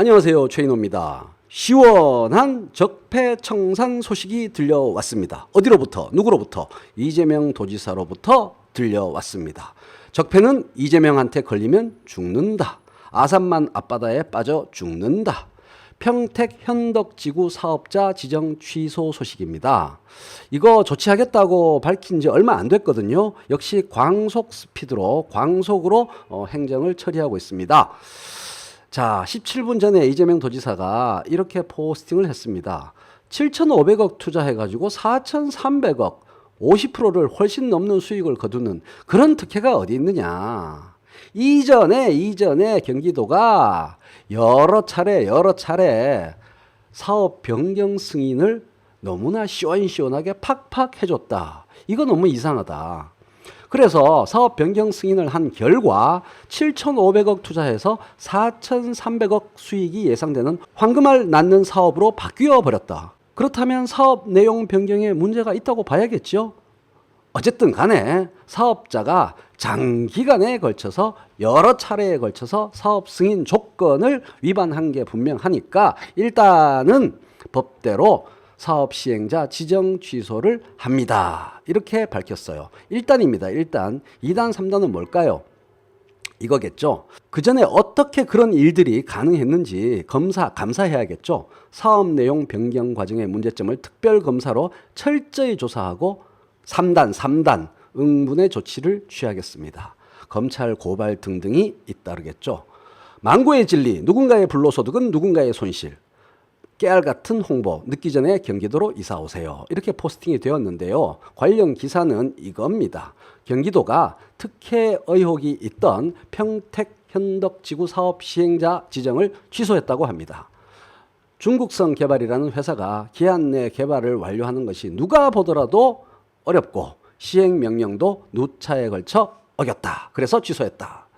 안녕하세요, 최인호입니다. 시원한 적폐청산 소식이 들려왔습니다. 어디로부터? 누구로부터? 이재명 도지사로부터 들려왔습니다. 적폐는 이재명한테 걸리면 죽는다. 아산만 앞바다에 빠져 죽는다. 평택 현덕지구 사업자 지정 취소 소식입니다. 이거 조치하겠다고 밝힌 지 얼마 안 됐거든요. 역시 광속 스피드로 광속으로 행정을 처리하고 있습니다. 자, 17분 전에 이재명 도지사가 이렇게 포스팅을 했습니다. 7,500억 투자해가지고 4,300억, 50%를 훨씬 넘는 수익을 거두는 그런 특혜가 어디 있느냐. 이전에 경기도가 여러 차례 사업 변경 승인을 너무나 시원시원하게 팍팍 해줬다. 이거 너무 이상하다. 그래서 사업 변경 승인을 한 결과 7,500억 투자해서 4,300억 수익이 예상되는 황금알 낳는 사업으로 바뀌어 버렸다. 그렇다면 사업 내용 변경에 문제가 있다고 봐야겠죠. 어쨌든 간에 사업자가 장기간에 걸쳐서 여러 차례에 걸쳐서 사업 승인 조건을 위반한 게 분명하니까 일단은 법대로 사업 시행자 지정 취소를 합니다. 이렇게 밝혔어요. 1단입니다. 1단. 2단, 3단은 뭘까요? 이거겠죠. 그 전에 어떻게 그런 일들이 가능했는지 감사해야겠죠. 사업 내용 변경 과정의 문제점을 특별 검사로 철저히 조사하고 3단 응분의 조치를 취하겠습니다. 검찰 고발 등등이 잇따르겠죠. 망고의 진리, 누군가의 불로소득은 누군가의 손실. 깨알 같은 홍보, 늦기 전에 경기도로 이사 오세요. 이렇게 포스팅이 되었는데요. 관련 기사는 이겁니다. 경기도가 특혜 의혹이 있던 평택 현덕지구 사업 시행자 지정을 취소했다고 합니다. 중국성 개발이라는 회사가 기한 내 개발을 완료하는 것이 누가 보더라도 어렵고 시행 명령도 누차에 걸쳐 어겼다. 그래서 취소했다.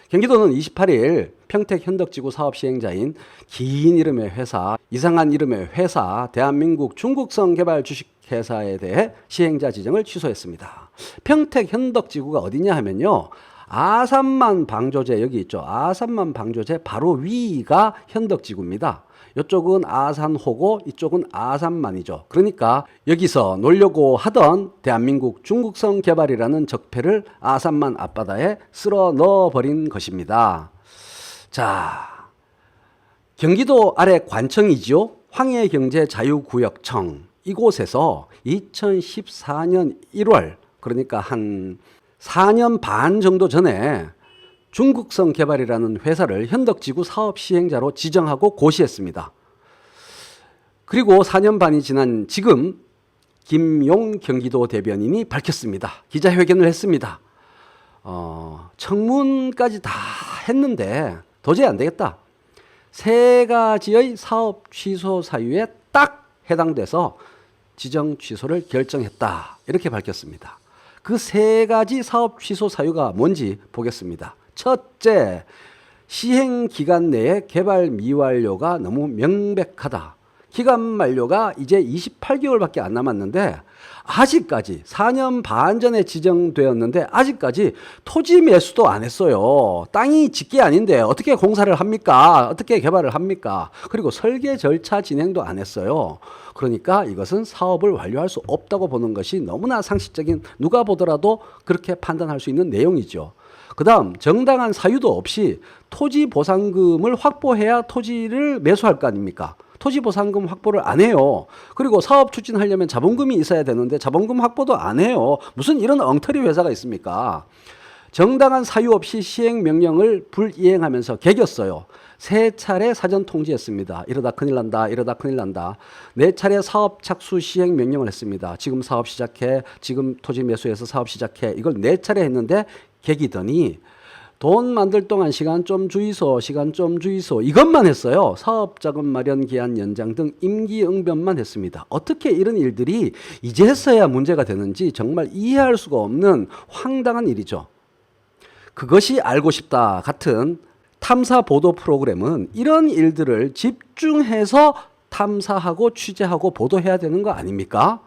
경기도는 28일 평택 현덕지구 사업 시행자인 긴 이름의 회사, 이상한 이름의 회사, 대한민국 중국성 개발 주식회사에 대해 시행자 지정을 취소했습니다. 평택 현덕지구가 어디냐 하면요. 아산만 방조제 여기 있죠. 아산만 방조제 바로 위가 현덕지구입니다. 이쪽은 아산호고 이쪽은 아산만이죠. 그러니까 여기서 놀려고 하던 대한민국 중국성 개발이라는 적폐를 아산만 앞바다에 쓸어 넣어버린 것입니다. 자, 경기도 아래 관청이지요. 황해경제자유구역청 이곳에서 2014년 1월 그러니까 한 4년 반 정도 전에 중국성 개발이라는 회사를 현덕지구 사업 시행자로 지정하고 고시했습니다. 그리고 4년 반이 지난 지금 김용 경기도 대변인이 밝혔습니다. 기자회견을 했습니다. 청문까지 다 했는데 도저히 안 되겠다. 세 가지의 사업 취소 사유에 딱 해당돼서 지정 취소를 결정했다. 이렇게 밝혔습니다. 그 세 가지 사업 취소 사유가 뭔지 보겠습니다. 첫째, 시행 기간 내에 개발 미완료가 너무 명백하다. 기간 만료가 이제 28개월밖에 안 남았는데 아직까지 4년 반 전에 지정되었는데 아직까지 토지 매수도 안 했어요. 땅이 집게 아닌데 어떻게 공사를 합니까? 어떻게 개발을 합니까? 그리고 설계 절차 진행도 안 했어요. 그러니까 이것은 사업을 완료할 수 없다고 보는 것이 너무나 상식적인 누가 보더라도 그렇게 판단할 수 있는 내용이죠. 그 다음 정당한 사유도 없이 토지 보상금을 확보해야 토지를 매수할 거 아닙니까? 토지 보상금 확보를 안 해요. 그리고 사업 추진하려면 자본금이 있어야 되는데 자본금 확보도 안 해요. 무슨 이런 엉터리 회사가 있습니까? 정당한 사유 없이 시행 명령을 불이행하면서 개겼어요. 3차례 사전 통지했습니다. 이러다 큰일 난다. 이러다 큰일 난다. 4차례 사업 착수 시행 명령을 했습니다. 지금 사업 시작해. 지금 토지 매수해서 사업 시작해. 이걸 4차례 했는데 개기더니 돈 만들 동안 시간 좀 주이소 이것만 했어요. 사업자금 마련 기한 연장 등 임기응변만 했습니다. 어떻게 이런 일들이 이제서야 문제가 되는지 정말 이해할 수가 없는 황당한 일이죠. 그것이 알고 싶다 같은 탐사 보도 프로그램은 이런 일들을 집중해서 탐사하고 취재하고 보도해야 되는 거 아닙니까?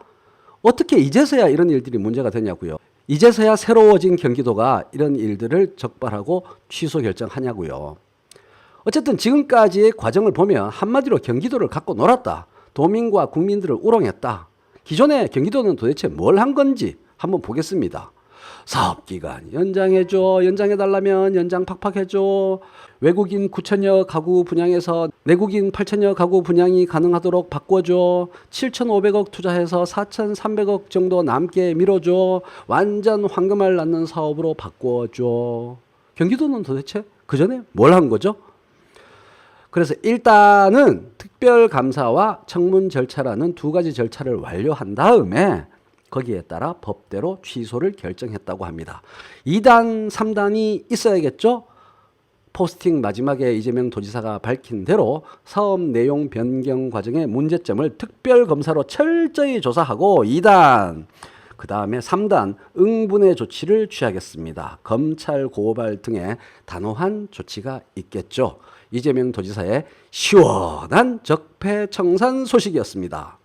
어떻게 이제서야 이런 일들이 문제가 되냐고요. 이제서야 새로워진 경기도가 이런 일들을 적발하고 취소 결정하냐고요. 어쨌든 지금까지의 과정을 보면 한마디로 경기도를 갖고 놀았다. 도민과 국민들을 우롱했다. 기존에 경기도는 도대체 뭘 한 건지 한번 보겠습니다. 사업기간 연장해줘. 연장해달라면 연장 팍팍 해줘. 외국인 9천여 가구 분양해서 내국인 8천여 가구 분양이 가능하도록 바꿔줘. 7,500억 투자해서 4,300억 정도 남게 밀어줘. 완전 황금알 낳는 사업으로 바꿔줘. 경기도는 도대체 그전에 뭘 한 거죠? 그래서 일단은 특별감사와 청문 절차라는 두 가지 절차를 완료한 다음에 거기에 따라 법대로 취소를 결정했다고 합니다. 2단, 3단이 있어야겠죠? 포스팅 마지막에 이재명 도지사가 밝힌 대로 사업 내용 변경 과정의 문제점을 특별검사로 철저히 조사하고 2단, 그 다음에 3단 응분의 조치를 취하겠습니다. 검찰 고발 등의 단호한 조치가 있겠죠. 이재명 도지사의 시원한 적폐청산 소식이었습니다.